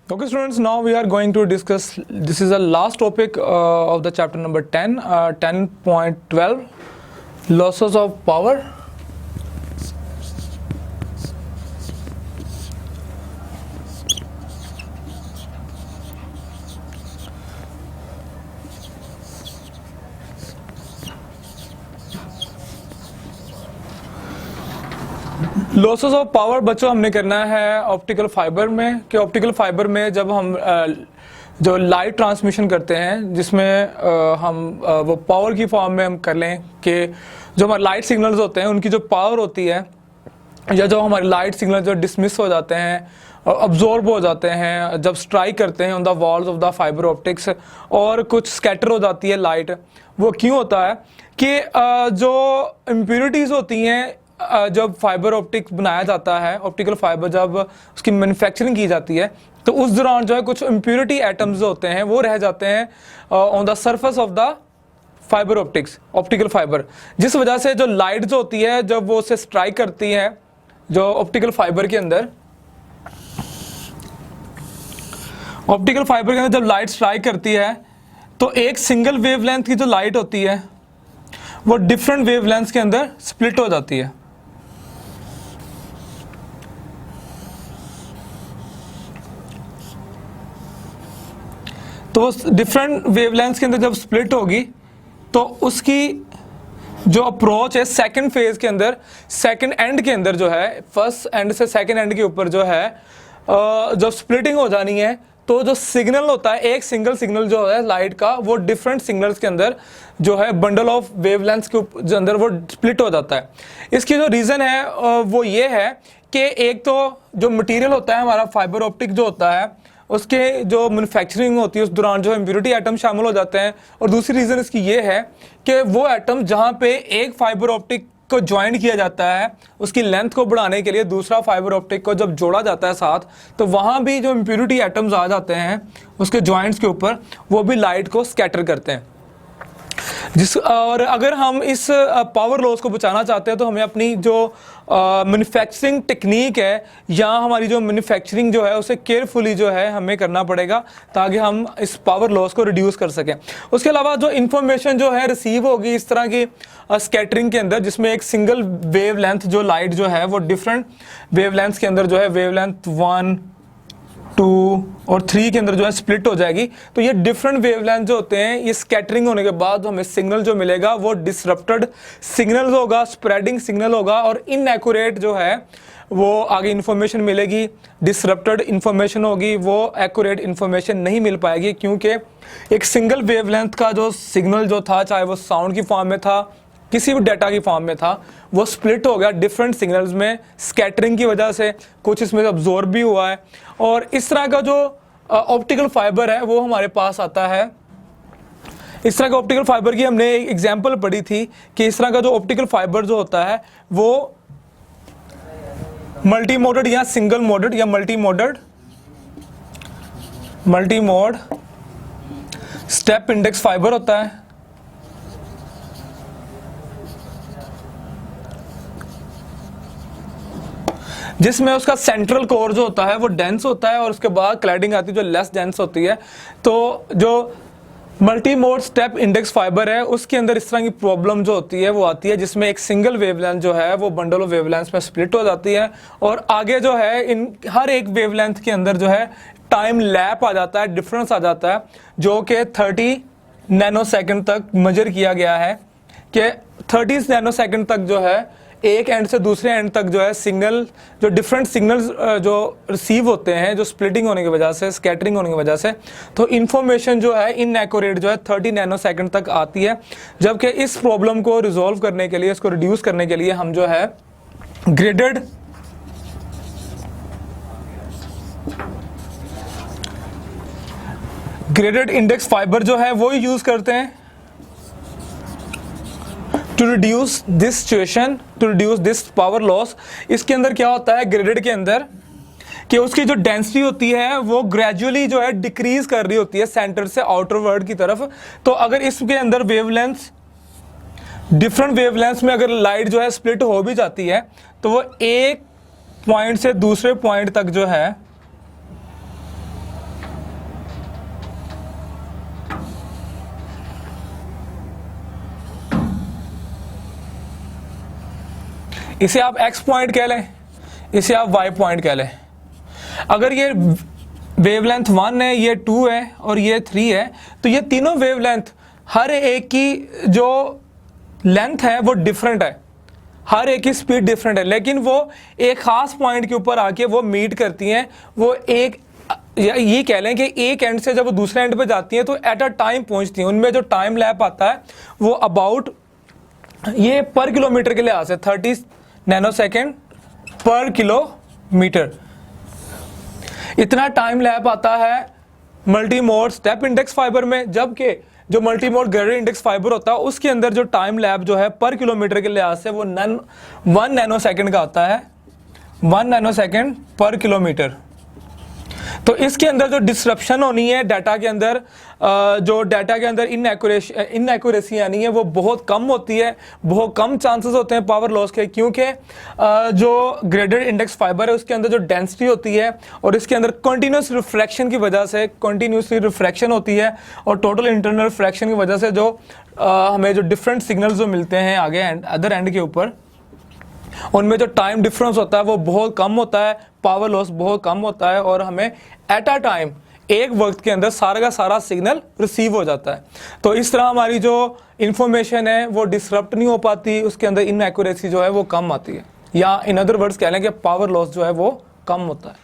Okay students, now we are going to discuss, this is the last topic of the chapter number 10, 10.12, losses of power. Losses of power बच्चों हमने करना है optical fibre में, कि optical fibre में जब हम जो लाइट ट्रांसमिशन करते हैं जिसमें हम वो पावर की फॉर्म में हम कर लें कि जो हमारे लाइट सिग्नल्स होते हैं उनकी जो पावर होती है, या जो हमारे लाइट सिग्नल जो डिसमिस हो जाते हैं, अब्जॉर्ब हो जाते हैं जब स्ट्राइक करते हैं on the walls of the fibre optics, और कुछ स्कैटर हो जाती है लाइट। वो क्यों होता है कि जो इम्प्योरिटीज़ होती हैं जब फाइबर ऑप्टिक्स बनाया जाता है, ऑप्टिकल फाइबर जब उसकी मैन्युफैक्चरिंग की जाती है, तो उस दौरान जो है कुछ इम्प्योरिटी एटम्स होते हैं वो रह जाते हैं on the surface of the fibre optics, optical fibre, जिस वजह से जो लाइट जो होती है जब वो उसे स्ट्राइक करती है जो ऑप्टिकल फाइबर के अंदर, ऑप्टिकल फाइबर के अंदर जब लाइट स्ट्राइक करती है तो एक सिंगल वेवलेंथ की जो लाइट होती है वो डिफरेंट वेवलेंथ्स के अंदर स्प्लिट हो जाती है। तो डिफरेंट वेवलेंथ्स के अंदर जब स्प्लिट होगी तो उसकी जो अप्रोच है सेकंड फेज के अंदर, सेकंड एंड के अंदर जो है, फर्स्ट एंड से सेकंड एंड के ऊपर जो है जब स्प्लिटिंग हो जानी है तो जो सिग्नल होता है, एक सिंगल सिग्नल जो है लाइट का, वो डिफरेंट सिग्नल्स के अंदर जो है बंडल ऑफ वेवलेंथ्स के अंदर वो स्प्लिट हो जाता है। इसकी जो रीज़न है वो ये है कि एक तो जो मटेरियल होता है हमारा फाइबर ऑप्टिक जो होता है उसके जो मैन्युफैक्चरिंग होती है उस दौरान जो इम्प्योरिटी एटम शामिल हो जाते हैं, और दूसरी रीज़न इसकी ये है कि वो एटम जहाँ पे एक फाइबर ऑप्टिक को ज्वाइन किया जाता है उसकी लेंथ को बढ़ाने के लिए दूसरा फाइबर ऑप्टिक को जब जोड़ा जाता है साथ, तो वहाँ भी जो इम्प्योरिटी एटम्स आ जाते हैं उसके जॉइंट्स के ऊपर, वो भी लाइट को स्कैटर करते हैं। और अगर हम इस पावर लॉस को बचाना चाहते हैं तो हमें अपनी जो मैन्युफैक्चरिंग टेक्निक है या हमारी जो मैन्युफैक्चरिंग जो है उसे केयरफुली जो है हमें करना पड़ेगा ताकि हम इस पावर लॉस को रिड्यूस कर सकें। उसके अलावा जो इन्फॉर्मेशन जो है रिसीव होगी इस तरह की स्कैटरिंग के अंदर, जिसमें एक सिंगल वेवलेंथ जो लाइट जो है वो डिफरेंट वेवलेंथ्स के अंदर जो है वेवलेंथ 1, 2 और 3 के अंदर जो है स्प्लिट हो जाएगी। तो ये डिफरेंट वेवलेंथ जो होते हैं, ये स्कैटरिंग होने के बाद हमें सिग्नल जो मिलेगा वो डिसरप्टेड सिग्नल होगा, स्प्रेडिंग सिग्नल होगा, और इनएक्यूरेट जो है वो आगे इन्फॉर्मेशन मिलेगी, डिसरप्टेड इन्फॉर्मेशन होगी, वो एक्यूरेट इन्फॉर्मेशन नहीं मिल पाएगी, क्योंकि एक सिंगल वेवलेंथ का जो सिग्नल जो था, चाहे वो साउंड की फॉर्म में था, किसी भी डाटा की फॉर्म में था, वो स्प्लिट हो गया डिफरेंट सिग्नल्स में स्कैटरिंग की वजह से, कुछ इसमें अब्जॉर्ब भी हुआ है। और इस तरह का जो ऑप्टिकल फाइबर है वो हमारे पास आता है। इस तरह का ऑप्टिकल फाइबर की हमने एक एग्जांपल पढ़ी थी कि इस तरह का जो ऑप्टिकल फाइबर जो होता है वो मल्टी मोडेड या सिंगल मोडेड या multi mode step index fibre होता है, जिसमें उसका सेंट्रल कोर जो होता है वो डेंस होता है और उसके बाद क्लैडिंग आती है जो लेस डेंस होती है। तो जो multi mode step index fibre है उसके अंदर इस तरह की प्रॉब्लम जो होती है वो आती है, जिसमें एक सिंगल वेवलेंथ जो है वो बंडल ऑफ वेवलेंथ में स्प्लिट हो जाती है, और आगे जो है इन हर एक वेवलेंथ के अंदर जो है टाइम लैप आ जाता है, डिफरेंस आ जाता है, जो कि 30 नैनो सेकेंड तक मेजर किया गया है कि 30 नैनो सेकेंड तक जो है एक एंड से दूसरे एंड तक जो है सिग्नल, जो डिफरेंट सिग्नल्स जो रिसीव होते हैं जो स्प्लिटिंग होने की वजह से, स्कैटरिंग होने की वजह से, तो इन्फॉर्मेशन जो है इनएक्यूरेट जो है 30 नैनो सेकेंड तक आती है। जबकि इस प्रॉब्लम को रिजॉल्व करने के लिए, इसको रिड्यूस करने के लिए हम जो है ग्रेडेड इंडेक्स फाइबर जो है वो यूज करते हैं to reduce this situation, to reduce this power loss. इसके अंदर क्या होता है ग्रेडेड के अंदर कि उसकी जो डेंसिटी होती है वो ग्रेजुअली जो है डिक्रीज कर रही होती है सेंटर से आउटर वर्ल्ड की तरफ। तो अगर इसके अंदर वेवलेंथ, डिफरेंट वेवलेंथ्स में अगर लाइट जो है स्प्लिट हो भी जाती है तो वो एक पॉइंट से दूसरे पॉइंट तक जो है इसे आप x पॉइंट कह लें, इसे आप y पॉइंट कह लें। अगर ये वेवलेंथ 1 है, ये 2 है और ये 3 है, तो ये तीनों वेवलेंथ हर एक की जो लेंथ है वो डिफरेंट है, हर एक की स्पीड डिफरेंट है, लेकिन वो एक खास पॉइंट के ऊपर आके वो मीट करती हैं। वो एक ये कह लें कि एक एंड से जब वो दूसरे एंड पे जाती हैं तो एट अ टाइम पहुंचती हैं। उनमें जो टाइम लैप आता है वो अबाउट, ये पर किलोमीटर के लिहाज से 30 नैनोसेकंड पर किलोमीटर, इतना टाइम लैप आता है multi mode step index fibre में। जबकि जो multi mode gradient index fibre होता है उसके अंदर जो टाइम लैप जो है पर किलोमीटर के लिहाज से वो 1 नैनोसेकंड का आता है, 1 नैनोसेकंड पर किलोमीटर। तो इसके अंदर जो डिसरप्शन होनी है डाटा के अंदर, जो डाटा के अंदर इनएक्यूरेसी आनी है वो बहुत कम होती है, बहुत कम चांसेस होते हैं पावर लॉस के, क्योंकि जो ग्रेडेड इंडेक्स फाइबर है उसके अंदर जो डेंसिटी होती है और इसके अंदर कंटिन्यूस रिफ्रैक्शन की वजह से कंटिन्यूसली रिफ्रैक्शन होती है और टोटल इंटरनल रिफ्रैक्शन की वजह से जो हमें जो डिफरेंट सिग्नल्स जो मिलते हैं आगे अदर एंड के ऊपर, उनमें जो टाइम डिफरेंस होता है वो बहुत कम होता है, पावर लॉस बहुत कम होता है और हमें एट अ टाइम एक वक्त के अंदर सारा का सारा सिग्नल रिसीव हो जाता है। तो इस तरह हमारी जो इंफॉर्मेशन है वो डिसरप्ट नहीं हो पाती, उसके अंदर इनएक्यूरेसी जो है वो कम आती है, या इन अदर वर्ड्स कह लें कि पावर लॉस जो है वो कम होता है।